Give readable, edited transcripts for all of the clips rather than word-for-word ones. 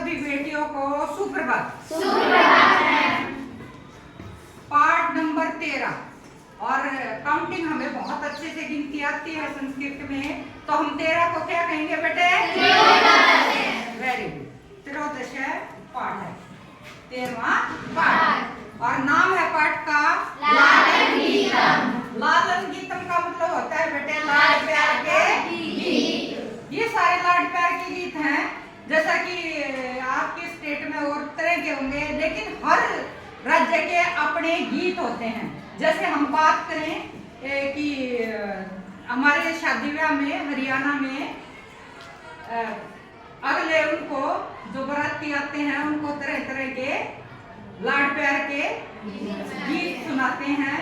सभी बेटियों को सुप्रभात। सुप्रभात। पाठ नंबर 13 और काउंटिंग हमें बहुत अच्छे से गिनती आती है संस्कृत में, तो हम 13 को क्या कहेंगे बेटे? Very good. त्रयोदश पाठ है, 13वां पाठ और नाम है पाठ का लालन गीतम। लालन गीतम का मतलब होता है बेटे लाड प्यार के गीत। ये सारे लाड प्यार के गीत हैं, जैसा कि आपके स्टेट में और तरह के होंगे, लेकिन हर राज्य के अपने गीत होते हैं। जैसे हम बात करें कि हमारे शादी ब्याह में हरियाणा में अगले उनको जो बाराती आते हैं उनको तरह तरह के लाड प्यार के गीत सुनाते हैं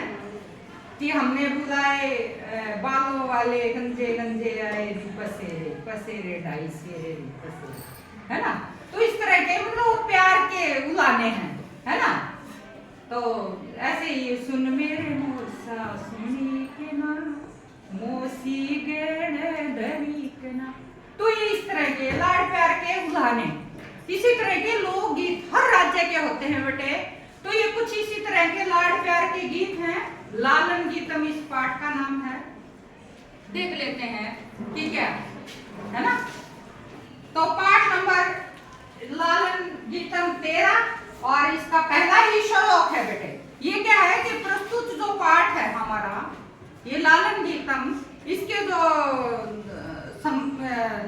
कि हमने बुलाए बालों वाले गंजे गंजे आए पसेरे पसेरे ढाई सेरे पसेरे, है ना। तो इस तरह के मतलब प्यार के उलाने हैं, है ना। तो ऐसे ही सुन मेरे मोसा सुनी के ना मोसी गेड़े धरी के ना, तो ये इस तरह के लाड प्यार के उलाने। इसी तरह के लोकगीत हर राज्य के होते हैं बेटे, तो ये कुछ इसी तरह के लाड प्यार के गीत हैं। लालन गीतम इस पाठ का नाम है। देख लेते हैं कि क्या है ना। तो पाठ नंबर लालन गीतम 13 और इसका पहला ही श्लोक है बेटे। ये क्या है कि प्रस्तुत जो पाठ है हमारा ये लालन गीतम, इसके जो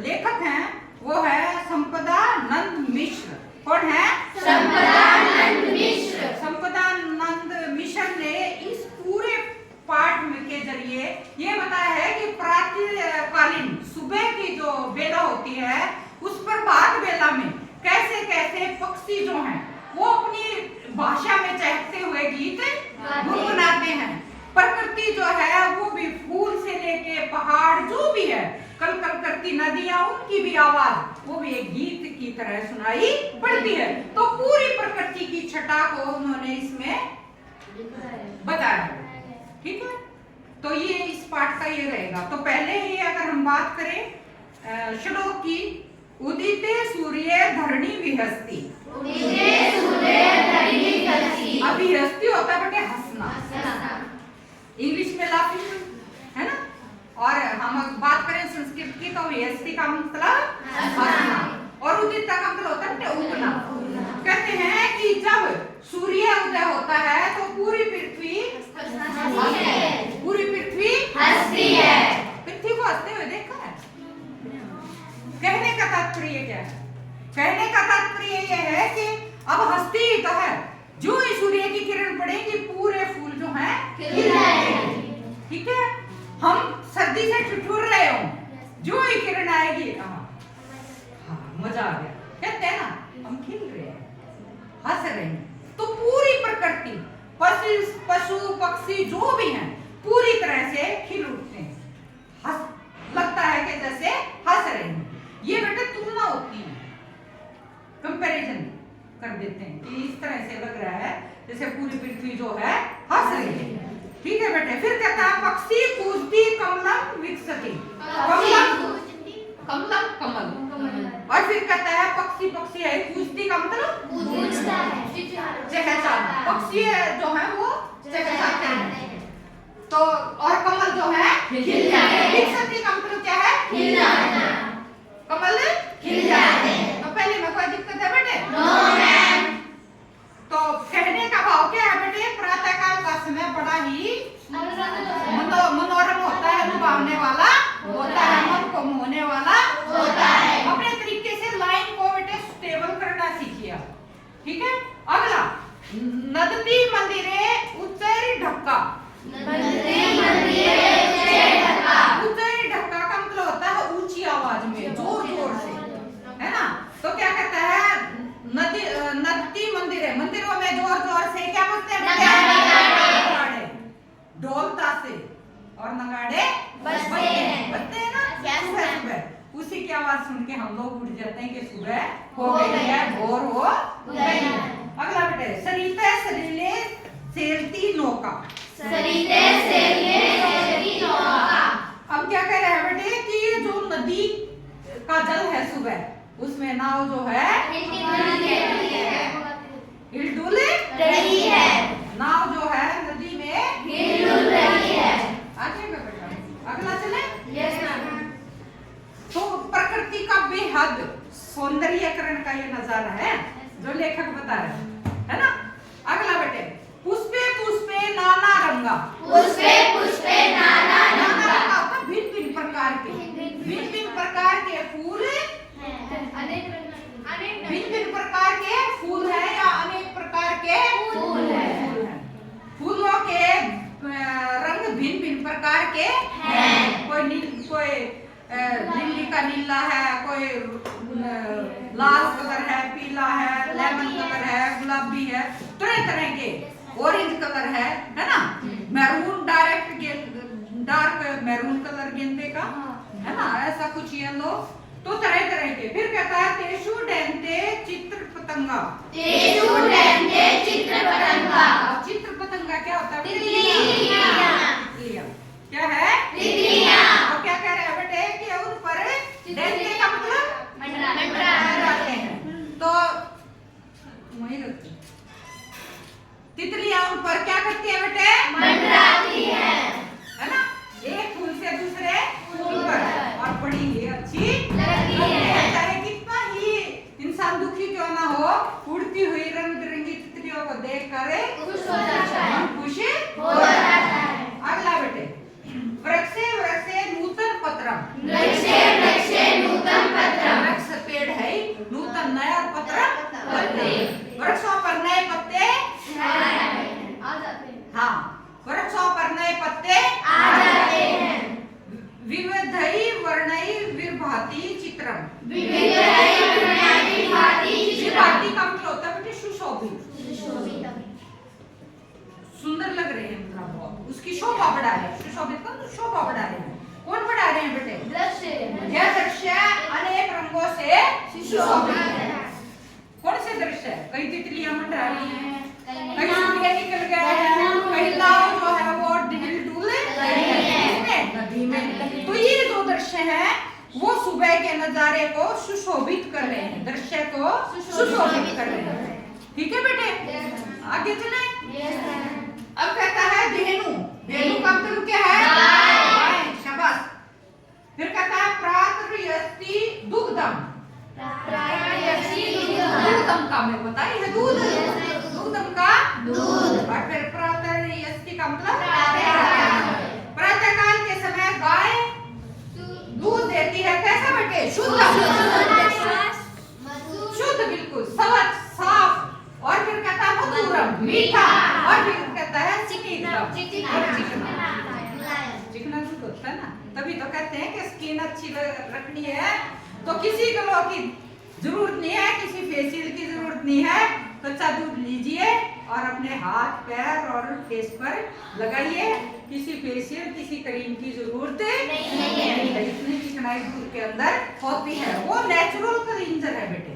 लेखक हैं वो है संपदानंद मिश्र। कौन है? संपदानंद मिश्र। संपदानंद मिश्र ने इस पूरे पाठ के जरिए ये बताया है कि प्रातःकालीन सुबह की जो बेला होती है उस प्रभात बेला में कैसे कैसे पक्षी जो हैं वो अपनी भाषा में चहकते हुए गीत गुनगुनाते हैं। प्रकृति जो है वो भी फूल से लेके पहाड़ जो भी है, कल कल करती नदियां, उनकी भी आवाज वो भी एक गीत की तरह सुनाई पड़ती है। तो पूरी प्रकृति की छटा को उन्होंने इसमें बताया, ठीक है। तो ये इस पाठ का ये रहेगा। तो पहले ही अगर हम बात करें श्लोक की, उदिते सूर्य धरणी विहस्ती। उदिते सूर्य धरणी विहस्ती। अभिहस्ती होता है बेटे हंसना, इंग्लिश में लाफिंग, है ना। और हम बात करें संस्कृत की तो विहस्ती का मतलब हंसना और उदिता का मतलब होता है उगना। कहते हैं कि जब सूर्य उदय होता है तो पूरी पृथ्वी हंसती है। पृथ्वी को हंसते हुए देखा है। कहने का तात्पर्य क्या है? कहने का तात्पर्य यह है कि अब हंसती ही तो है, जो ही सूर्य की किरण पड़ेगी पूरे फूल जो हैं खिल जाएंगे, ठीक है। हम सर्दी से ठिठुर रहे हो, जो ही किरण आएगी हाँ मजा आ गया, कहते हैं ना हम खिल रहे हैं, हंस रहे हैं। तो पूरी प्रकृति पशु पक्षी जो भी हैं पूरी तरह से खिल उठते हैं, लगता है कि जैसे हंस रहे हैं। ये बेटे तुलना होती है, कंपैरिजन कर देते हैं कि इस तरह से लग रहा है जैसे पूरी पृथ्वी जो है हंस रही है, ठीक है बेटे। फिर कहता है पक्षी कूजती कमलम विकसती, कमलम कमल। और फिर कहता है पक्षी है, कूजती का मतलब चहचहाना, पक्षी जो है वो चहचहाते हैं। तो और कमल जो है खिल जाते हैं। विकसती का मतलब क्या है? खिल जाना। कमल खिल जाते हैं। तो पहले में कोई दिक्कत है बेटे? No ma'am. तो कहने का भाव क्या है बेटे? प्रातःकाल का समय बड़ा ही मनोरम होता है, लुभावने वाला होता है, मन को मोहने वाला होता है। अपने तरीके से लाइन को बेटे स्टेबल करना सीखिए, ठीक है। अगला नदती मंदिरे उच्चैरी ढक्का। उच्चैरी ढक्का का मतलब होता है ऊंची आवाज में जोर जोर से, है ना। तो क्या कहता है नदती मंदिर है, मंदिरों में जोर जोर से क्या बजते हैं? नगाड़े, ढोलता से और नगाड़े बजते हैं ना सुबह सुबह। उसी की आवाज सुन के हम लोग उठ जाते हैं कि सुबह हो गई है, भोर हो गई है। अगला बेटे सरिते सरीले सेरती नौका। सरिते सरीले सेरती नौका। अब क्या कह रहे हैं बेटे कि जो नदी का जल है सुबह उसमें नाव जो है सौंदर्यकरण का ये नजारा है जो लेखक बता रहे है ना। अगला बेटे, पुष्पे पुष्पे नाना रंगा। पुष्पे पुष्पे नाना रंगा। भिन्न भिन्न प्रकार के, भिन्न भिन्न प्रकार के फूल, भिन्न भिन्न प्रकार के फूल है या अनेक प्रकार के फूल है। फूलों के रंग भिन्न भिन्न प्रकार के हैं। कोई लिली का नीला है, कोई लाल कलर है, पीला है, लेमन कलर है, गुलाबी है, तरह तरह के, ऑरेंज कलर है ना, मैरून डार्क मैरून कलर गेंदे का है ना, ऐसा कुछ येलो, तो तरह तरह के। फिर कहता है तेषु डैन्ते चित्र पतंगा। तेषु डैन्ते चित्र पतंगा। चित्र पतंगा क्या होता है? तितलियां। क्या है? तितलियां। तो क्या कह रहे हैं बेटे कि उन पर डैन्ते का मतलब मंडराते हैं। तो वही रखते, तितलियां उन पर क्या करती है बेटे? मंडराती है ना, एक फूल से दूसरे फूल पर, और बड़ी ही अच्छी लगती है। चाहे कितना ही इंसान दुखी क्यों ना हो, उड़ती हुई रंग बिरंगी तितलियों को देख कर खुश हो जाता है, खुशी हो जाता है। अगला बेटे, वृक्षे वृक्षे नूतन पत्रम। वृक्षे वृक्षे नूतन पत्रम। वृक्ष पेड़ है, नूतन नया, और पत्रम पत्ते। वृक्षों पर नए पत्ते आ जाते हैं। हाँ, वृक्षों पर नए पत्ते आ जाते हैं। विविधई वर्णई विभाति चित्रम। विविधई वर्णई विभाति चित्रम। विभाति का मतलब होता है बेटे सुशोभित, सुंदर लग रहे हैं, मतलब बहुत उसकी शोभा बढ़ा रहे हैं। सुशोभित का मतलब शोभा बढ़ा रहे हैं। कौन बढ़ा रहे हैं बेटे? दृश्य। यह दृश्य अनेक रंगों से सुशोभित है। कौन से दृश्य है? कई तितलियां मंडरा रही हैं, कहीं सूर्य निकल गए हैं, कहीं नाव जो है वो ढिल डुल नदी में। तो ये जो दृश्य है वो सुबह के नजारे को सुशोभित कर रहे हैं, दृश्य को सुशोभित कर रहे हैं। ठीक है बेटे, आगे चले। अब कहता है धेनु। धेनु का मतलब क्या है? गाय। शाबाश। फिर कहता है प्रातर्यस्ति दुग्धम। दुग्धम का मैं बताई है दूध, दुग्धम का दूध। और फिर प्रातर्यस्ति का मतलब प्रातःकाल के समय गाय दूध देती है। कैसा बेटे? शुद्ध, शुद्ध, बिल्कुल स्वच्छ साफ। और फिर कहता है मधुरम, मीठा। और फिर कहता है चिकना, चिकना दूध होता है ना, तभी तो कहते हैं कि स्किन अच्छी रखनी है तो किसी ग्लो की जरूरत नहीं है, किसी फेशियल की जरूरत नहीं है। कच्चा दूध लीजिए और अपने हाथ पैर और फेस पर लगाइए। किसी फेशियल किसी क्रीम की जरूरत नहीं है। इतनी चिकनाई दूध के अंदर होती है। वो नेचुरल क्लींजर है बेटे,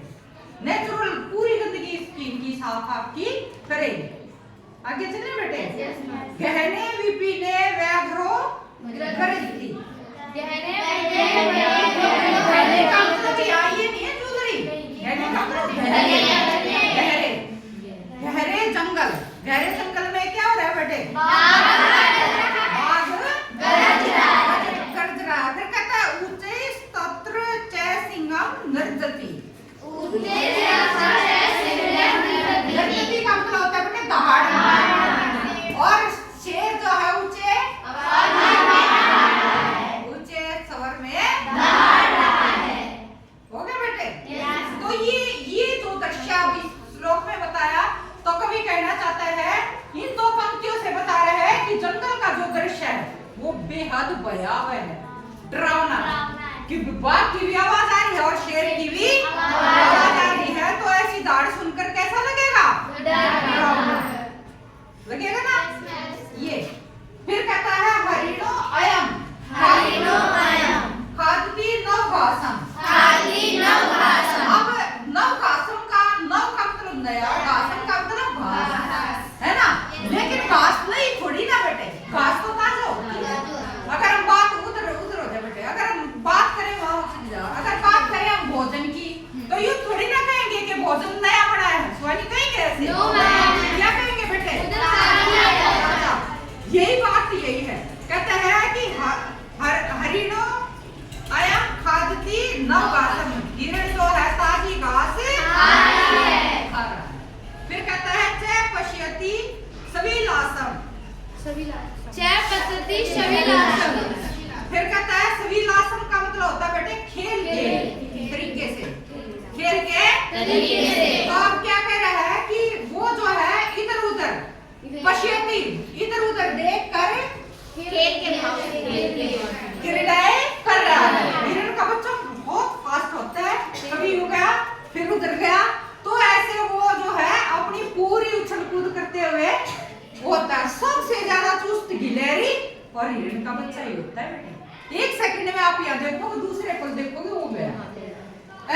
नेचुरल पूरी गंदगी स्किन की साफ आपकी करेगी। आगे चले बेटे। गहने विपिने व्याघ्रो गरजती। गहने का मतलब ये नहीं है ज्वेलरी, गहने का मतलब गहरे, गहरे जंगल। गहरे जंगल में क्या हो रहा है बेटे? बाघ गरज रहा। फिर कहता है ऊंचे स्तोत्र च सिंहम नर्जति। नर्जति का मतलब होता है बेटे दहाड़। और शेर जो है ऊंचे स्वर में दहाड़ रहा है। हो गया बेटे? तो ये जो दृश्य अभी श्लोक में बताया, तो कवि कहना चाहता है, इन दो पंक्तियों से बता रहे हैं कि जंगल का जो दृश्य है वो बेहद भयावह है, डरावना। कि बाघ की भी आवाज आ रही है और शेर की भी आवाज आ रही है, तो ऐसी दाढ़ सुनकर कैसा लगेगा? लगेगा ना? ये फिर कहता है हरिणो अयम, हरिणो अयम खादती नवघासम। अब नवघासम का मतलब नया, घासम का मतलब घास है ना। लेकिन घास नहीं थोड़ी ना बेटे, घास तो ताजा होती है। अगर हम बात उधर हो जाए बेटे, अगर हम बात करें वहां उठ जाओ, अगर बात करें हम भोजन की, तो यूं थोड़ी ना कहेंगे कि भोजन नया बना है, स्वानी कहेंगे ऐसे? क्या कहेंगे बेटे? यही बात यही है। कहता है कि हरिणो अयम खादती नवघासम। हिरण जो है गति शविलासम। फिर कहता है शविलासम का मतलब होता है बेटे खेल के तरीके से, खेल के तरीके से। तो अब क्या कह रहा है कि वो जो है इधर उधर पश्यति, इधर उधर देख कर खेल के भाव से क्रीड़ाएं कर रहा है। हिरण का बच्चा बहुत फास्ट होता है, कभी हो गया फिर उधर गया, तो ऐसे वो जो है अपनी पूरी उछल कूद करते हुए होता है। सबसे ज्यादा चुस्त गिलहरी और हिरण का बच्चा ही होता है बेटे। एक सेकंड में आप यहाँ देखोगे, दूसरे पल देखोगे वो गया।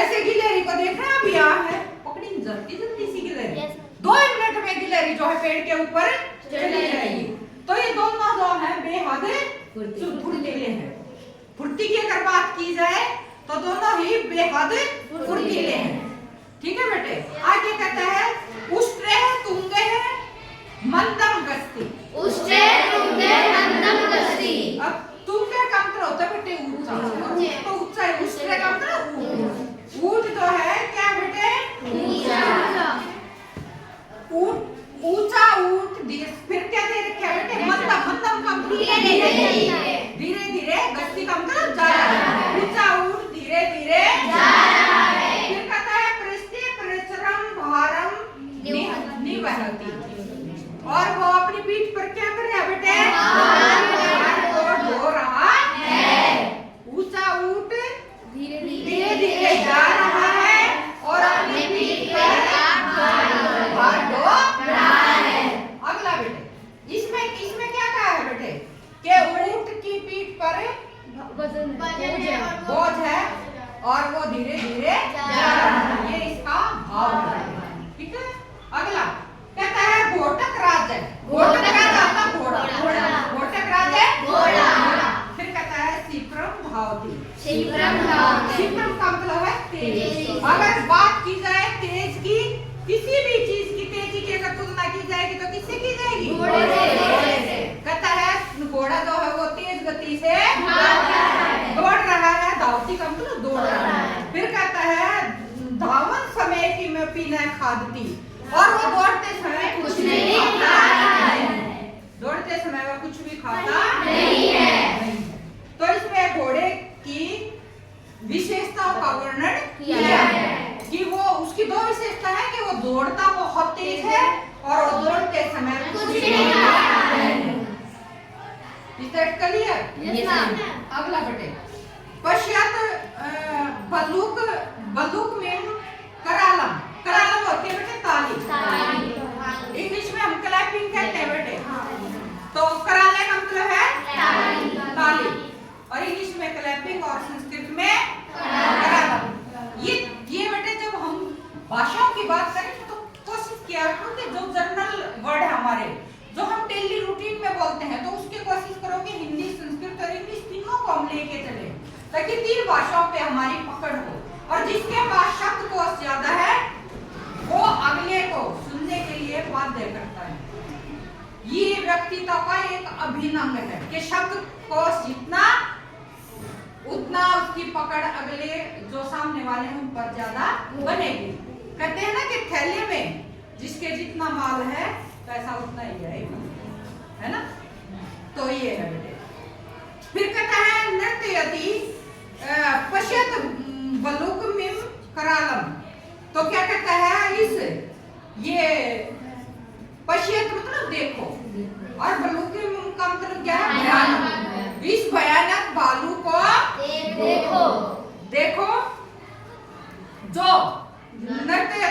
ऐसे गिलहरी को देख रहे हैं, अब यहाँ है पकड़ी जल्दी जल्दी सी गिलहरी, 2 मिनट में गिलहरी जो है पेड़ के ऊपर चली जाएगी। तो ये दोनों जो है बेहद फुर्तीले हैं। फुर्ती की अगर बात की जाए तो दोनों ही बेहद फुर्तीले हैं। ठीक है बेटे। आगे कहता है उष्ट्रे तुंगे मंदम गस्ती। उष्ट्रे तुंगे मंदम गस्ती। अब तुंगे का मतलब होता है बेटे ऊंचा, तो ऊंचा है। उष्ट्रे का मतलब ऊंट। ऊंट जो है क्या बेटे? ऊंचा। ऊंट ऊंचा ऊंट। फिर क्या दे रखा है बेटे? मंदम। मंदम का मतलब धीरे धीरे गस्ती का मतलब जा रहा है। ऊंचा ऊंट धीरे धीरे जा रहा है। फिर कहता है पृष्ठे परिश्रम भारम निवहति, और वो अपनी पीठ पर क्या कर रहा है बेटे? भार को ढो रहा है। ऊंचा ऊंट धीरे धीरे जा रहा है और अपनी पीठ पर भार ढो रहा है। अगला बेटे इसमें क्या कहा है बेटे? कि ऊंट की पीठ पर बोझ है और वो धीरे धीरे जा रहा है। ये इसका भाव है। ठीक है। अगला कहता है घोटक राज है। घोटक राज आता घोड़ा। घोटक राज है घोड़ा। फिर कहता है शिप्रम भावती। शिप्रम भावती। शिप्रम का मतलब है तेज। तेज। अगर बात की जाए तेज की, किसी भी चीज की तेजी की अगर तुलना की जाएगी तो किससे की जाएगी? घोड़े से। कहता है घोड़ा जो है वो तेज गति से दौड़ रहा है। धावती का मतलब दौड़ रहा है। फिर कहता है धावन समय की मैं पीना खादती, और वो दौड़ते समय कुछ नहीं खाता है। दौड़ते समय वो कुछ भी खाता नहीं है। तो इसमें घोड़े की विशेषताओं का वर्णन किया है कि वो उसकी 2 विशेषता है कि वो दौड़ता बहुत तेज है और वो दौड़ते समय कुछ नहीं खाता है। Is that clear? Yes, ma'am. अगला बेटे पश्चात बलूक में करालम। करालम होती है बेटे ताली। इंग्लिश में हम क्लैपिंग कहते हैं बेटे। तो कराले का मतलब है ताली, और इंग्लिश में क्लैपिंग और संस्कृत में करालम। ये बेटे जब हम भाषाओं की बात करें तो कोशिश किया करो कि जो जनरल वर्ड है हमारे, जो हम डेली रूटीन में बोलते हैं, तो उसकी कोशिश करो कि हिंदी, संस्कृत और इंग्लिश तीनों को हम लेके चले, ताकि 3 भाषाओं पे हमारी पकड़ हो। और जिसके पास शब्दकोश ज्यादा है वो अगले को सुनने के लिए बाध्य करता है। ये व्यक्तित्व का एक अभिन्न अंग है कि शब्दकोश जितना उतना उसकी पकड़ अगले जो सामने वाले हैं उन पर ज्यादा बनेगी। कहते हैं ना कि थैले में जिसके जितना माल है पैसा उतना ही जाएगा, है ना? तो ये है बेटे। फिर कहता है नृत्यति पश्यत बलूक मिम करालम। तो क्या कहता है इस ये पश्यत मतलब देखो, और बलूक मिम का मतलब क्या है? भयानक। इस भयानक भालू को देखो जो नृत्य